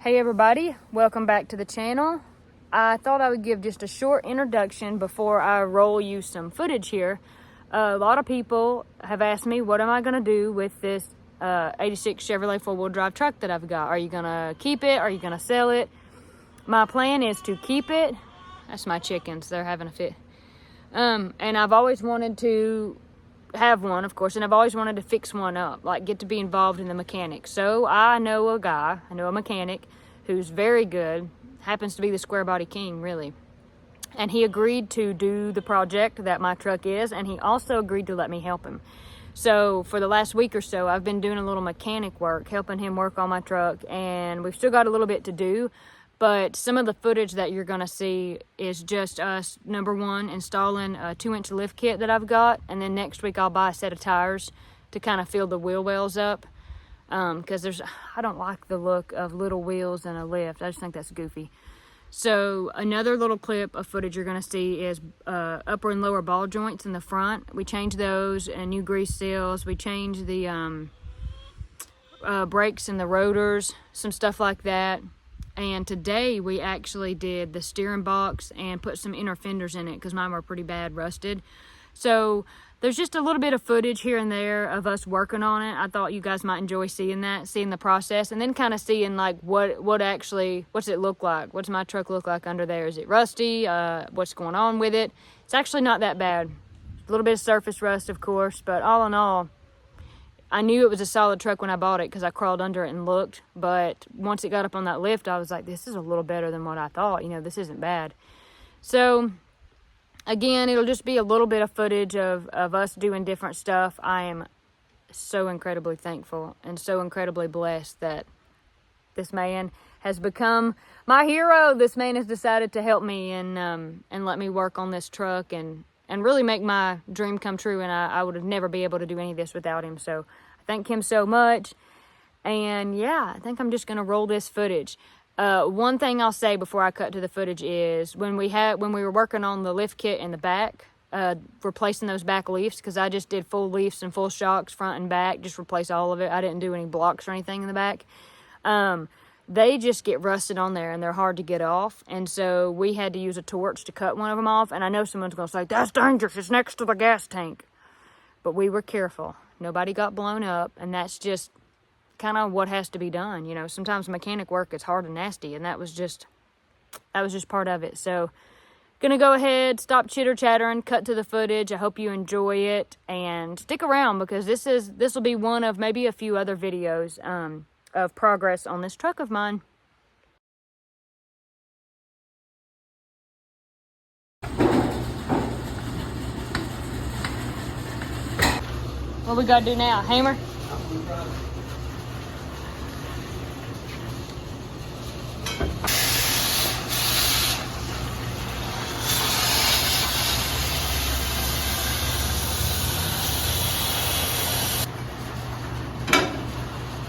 Hey everybody, welcome back to the channel. I thought I would give just a short introduction before I roll you some footage here. A lot of people have asked me, what am I going to do with this 86 Chevrolet four-wheel drive truck that I've got? Are you going to keep it? Are you going to sell it? My plan is to keep it. That's my chickens, they're having a fit. And I've always wanted to have one, of course, and I've always wanted to fix one up, like get to be involved in the mechanics. So I know a mechanic who's very good, happens to be the square body king, really. And he agreed to do the project that my truck is, and he also agreed to let me help him. So for the last week or so, I've been doing a little mechanic work, helping him work on my truck, and we've still got a little bit to do. But some of the footage that you're going to see is just us, number one, installing a 2-inch lift kit that I've got. And then next week I'll buy a set of tires to kind of fill the wheel wells up. Because I don't like the look of little wheels and a lift. I just think that's goofy. So another little clip of footage you're going to see is upper and lower ball joints in the front. We changed those and new grease seals. We changed the brakes and the rotors, some stuff like that. And today we actually did the steering box and put some inner fenders in it because mine were pretty bad rusted. So there's just a little bit of footage here and there of us working on it. I thought you guys might enjoy seeing that, seeing the process, and then kind of seeing like what's it look like? What's my truck look like under there? Is it rusty? What's going on with it? It's actually not that bad. A little bit of surface rust, of course, but all in all, I knew it was a solid truck when I bought it because I crawled under it and looked. But once it got up on that lift, I was like, this is a little better than what I thought. You know, this isn't bad. So, again, it'll just be a little bit of footage of us doing different stuff. I am so incredibly thankful and so incredibly blessed that this man has become my hero. This man has decided to help me and let me work on this truck and really make my dream come true. And I would have never be able to do any of this without him. So I thank him so much. And yeah, I think I'm just going to roll this footage. One thing I'll say before I cut to the footage is when we were working on the lift kit in the back, replacing those back leafs, because I just did full leafs and full shocks front and back, just replace all of it. I didn't do any blocks or anything in the back. They just get rusted on there and they're hard to get off. And so we had to use a torch to cut one of them off. And I know someone's going to say, that's dangerous. It's next to the gas tank. But we were careful. Nobody got blown up. And that's just kind of what has to be done. You know, sometimes mechanic work is hard and nasty. And that was just part of it. So gonna go ahead, stop chitter chattering, cut to the footage. I hope you enjoy it and stick around because this will be one of maybe a few other videos, of progress on this truck of mine. What we gotta do now? Hammer?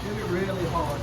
Hit it really hard.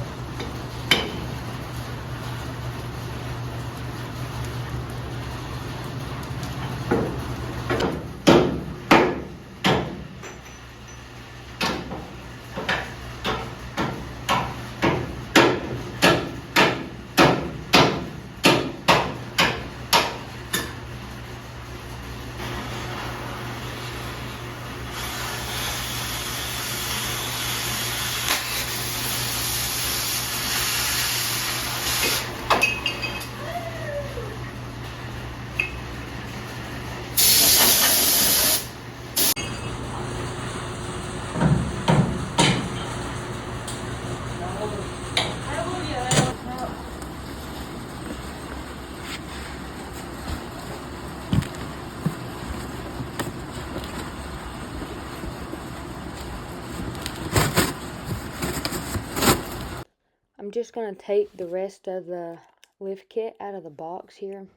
I'm just going to take the rest of the lift kit out of the box here.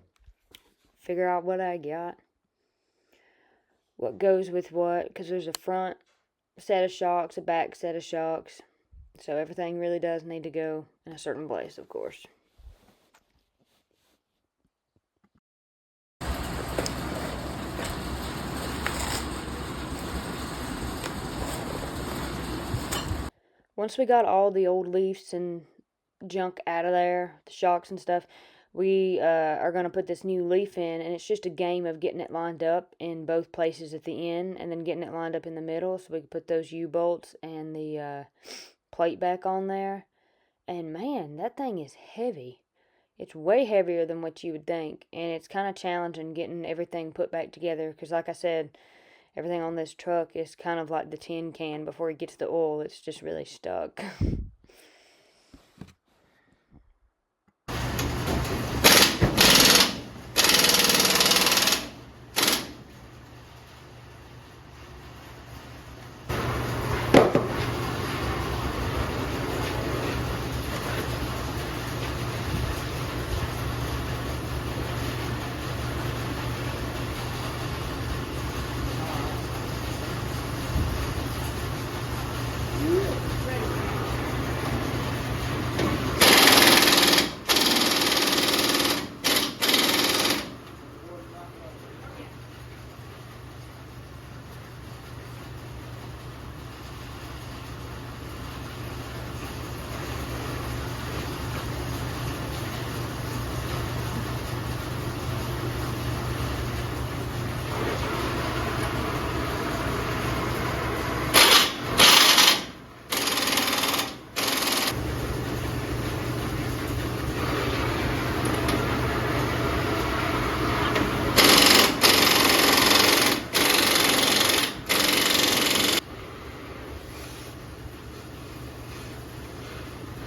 Figure out what I got. What goes with what. Because there's a front set of shocks, a back set of shocks. So everything really does need to go in a certain place, of course. Once we got all the old leaves and junk out of there, the shocks and stuff. We are going to put this new leaf in, and it's just a game of getting it lined up in both places at the end and then getting it lined up in the middle so we can put those U-bolts and the plate back on there. And man, that thing is heavy. It's way heavier than what you would think, and it's kind of challenging getting everything put back together because, like I said, everything on this truck is kind of like the tin can. Before it gets the oil, it's just really stuck.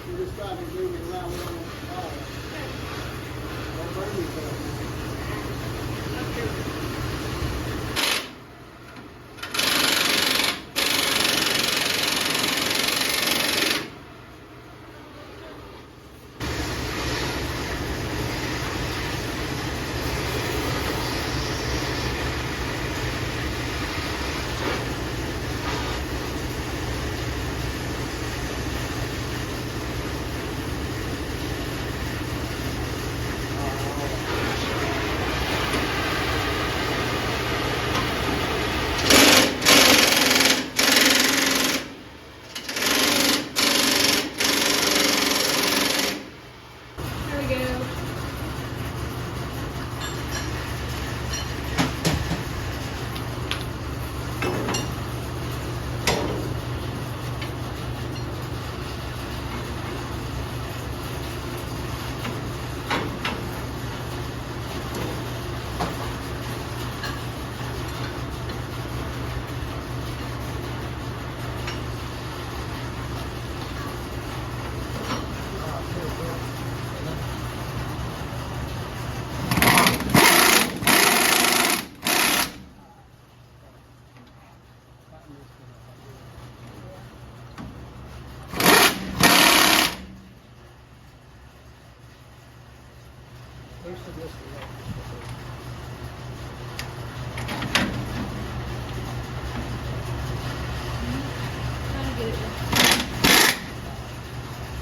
You just trying to move me around with all don't burn yourself.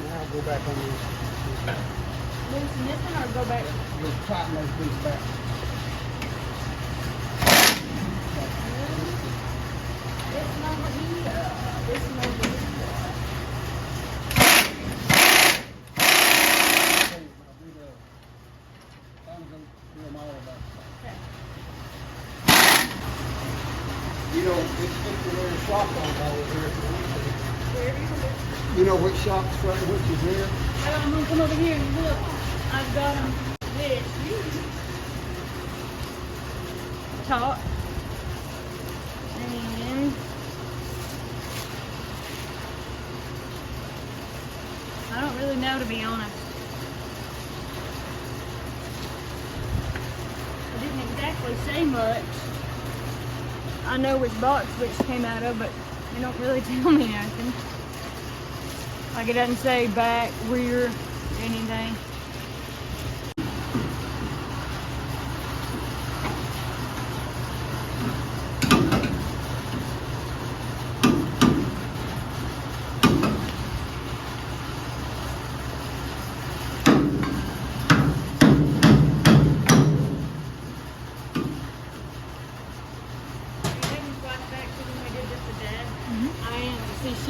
Now go back on these. Loosen this one or go back? You'll tighten those things back. This one over here. This one over here. You know, it's just where the shop on over here. You know which shop's front and which is rear? I'm gonna come over here and look. I've got them this top and I don't really know, to be honest. I didn't exactly say much. I know which box which came out of, but they don't really tell me nothing. Like it doesn't say back, rear, anything.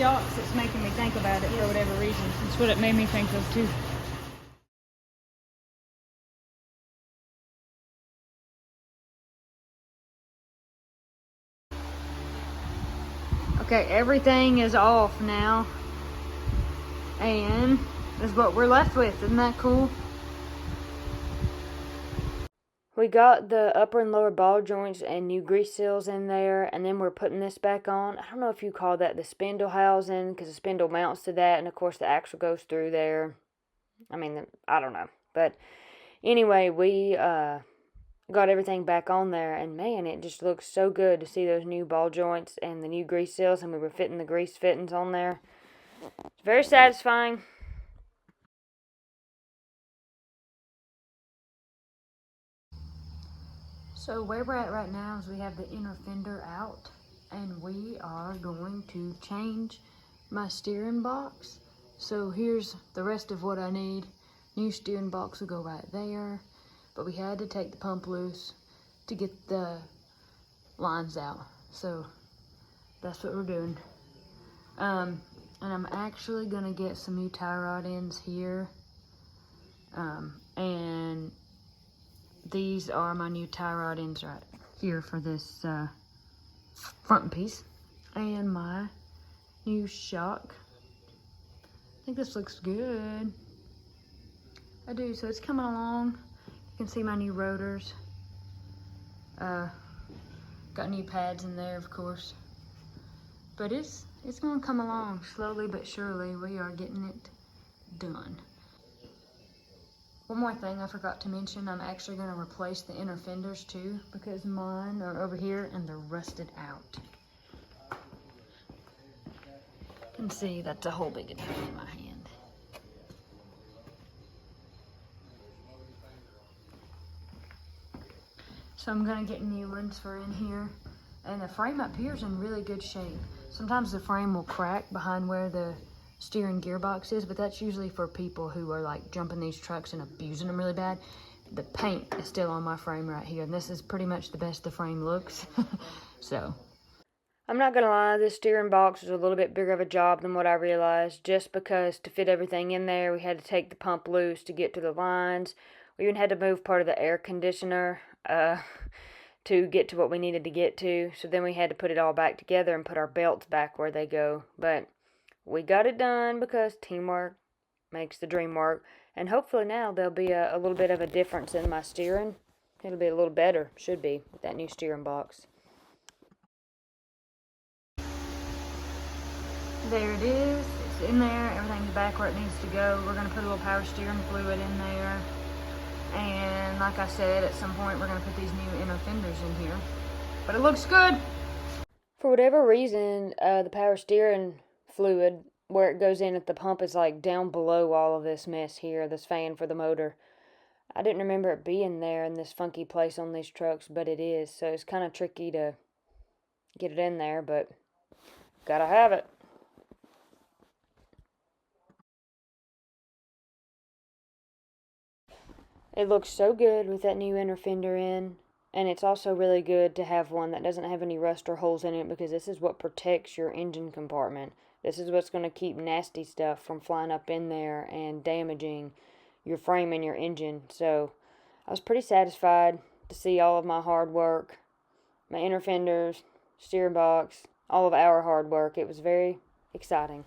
shocks that's making me think about it for whatever reason. That's what it made me think of too. Okay, everything is off now. And this is what we're left with. Isn't that cool? We got the upper and lower ball joints and new grease seals in there, and then we're putting this back on. I don't know if you call that the spindle housing, because the spindle mounts to that, and of course the axle goes through there. I mean, I don't know. But anyway, we got everything back on there, and man, it just looks so good to see those new ball joints and the new grease seals, and we were fitting the grease fittings on there. It's very satisfying. So where we're at right now is we have the inner fender out, and we are going to change my steering box. So here's the rest of what I need. New steering box will go right there, but we had to take the pump loose to get the lines out. So that's what we're doing. And I'm actually gonna get some new tie rod ends here. And these are my new tie rod ends right here for this front piece. And my new shock. I think this looks good. I do, so it's coming along. You can see my new rotors. Got new pads in there, of course. But it's gonna come along slowly but surely. We are getting it done. One more thing I forgot to mention, I'm actually gonna replace the inner fenders too, because mine are over here and they're rusted out. You can see that's a whole big thing in my hand. So I'm gonna get new ones for in here. And the frame up here is in really good shape. Sometimes the frame will crack behind where the steering gearbox is, but that's usually for people who are like jumping these trucks and abusing them really bad. The paint is still on my frame right here, and this is pretty much the best the frame looks. So I'm not gonna lie, this steering box was a little bit bigger of a job than what I realized, just because to fit everything in there, we had to take the pump loose to get to the lines. We even had to move part of the air conditioner to get to what we needed to get to. So then we had to put it all back together and put our belts back where they go. But we got it done because teamwork makes the dream work. And hopefully now there'll be a little bit of a difference in my steering. It'll be a little better, should be, with that new steering box. There it is. It's in there. Everything's back where it needs to go. We're going to put a little power steering fluid in there. And like I said, at some point we're going to put these new inner fenders in here. But it looks good. For whatever reason, the power steering fluid, where it goes in at the pump, is like down below all of this mess here, this fan for the motor. I didn't remember it being there in this funky place on these trucks, but it is. So it's kind of tricky to get it in there, but gotta have it. It looks so good with that new inner fender in, and it's also really good to have one that doesn't have any rust or holes in it, because this is what protects your engine compartment. This is what's going to keep nasty stuff from flying up in there and damaging your frame and your engine. So I was pretty satisfied to see all of my hard work, my inner fenders, steering box, all of our hard work. It was very exciting.